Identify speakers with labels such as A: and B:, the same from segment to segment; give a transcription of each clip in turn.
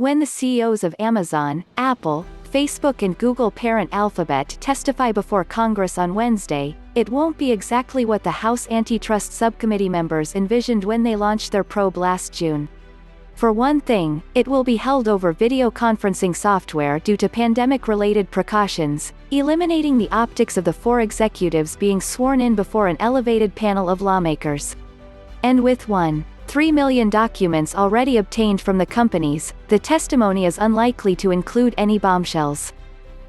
A: When the CEOs of Amazon, Apple, Facebook and Google parent Alphabet testify before Congress on Wednesday, it won't be exactly what the House Antitrust Subcommittee members envisioned when they launched their probe last June. For one thing, it will be held over video conferencing software due to pandemic-related precautions, eliminating the optics of the four executives being sworn in before an elevated panel of lawmakers. And with 1.3 million documents already obtained from the companies, the testimony is unlikely to include any bombshells.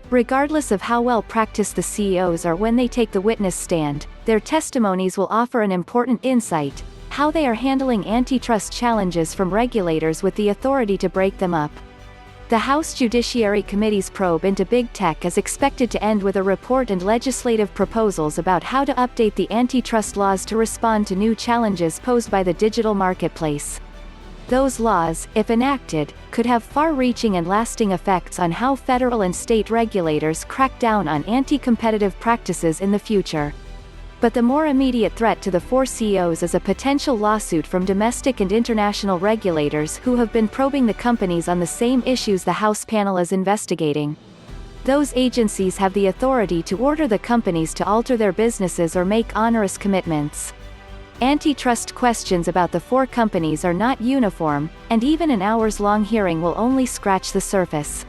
A: Regardless of how well practiced the CEOs are when they take the witness stand, their testimonies will offer an important insight: how they are handling antitrust challenges from regulators with the authority to break them up. The House Judiciary Committee's probe into big tech is expected to end with a report and legislative proposals about how to update the antitrust laws to respond to new challenges posed by the digital marketplace. Those laws, if enacted, could have far-reaching and lasting effects on how federal and state regulators crack down on anti-competitive practices in the future. But the more immediate threat to the four CEOs is a potential lawsuit from domestic and international regulators who have been probing the companies on the same issues the House panel is investigating. Those agencies have the authority to order the companies to alter their businesses or make onerous commitments. Antitrust questions about the four companies are not uniform, and even an hours-long hearing will only scratch the surface.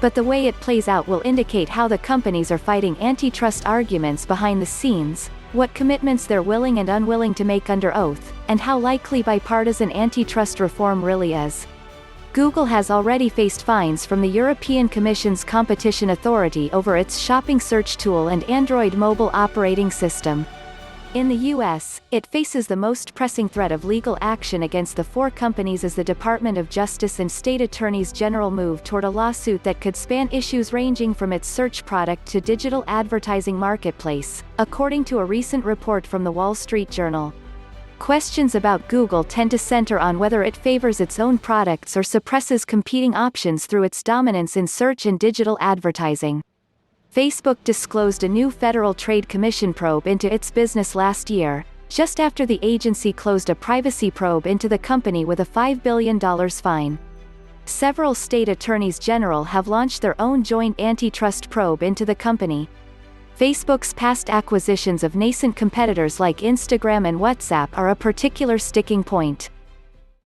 A: But the way it plays out will indicate how the companies are fighting antitrust arguments behind the scenes, what commitments they're willing and unwilling to make under oath, and how likely bipartisan antitrust reform really is. Google has already faced fines from the European Commission's competition authority over its shopping search tool and Android mobile operating system. In the US, it faces the most pressing threat of legal action against the four companies as the Department of Justice and state attorneys general move toward a lawsuit that could span issues ranging from its search product to digital advertising marketplace, according to a recent report from the Wall Street Journal. Questions about Google tend to center on whether it favors its own products or suppresses competing options through its dominance in search and digital advertising. Facebook disclosed a new Federal Trade Commission probe into its business last year, just after the agency closed a privacy probe into the company with a $5 billion fine. Several state attorneys general have launched their own joint antitrust probe into the company. Facebook's past acquisitions of nascent competitors like Instagram and WhatsApp are a particular sticking point.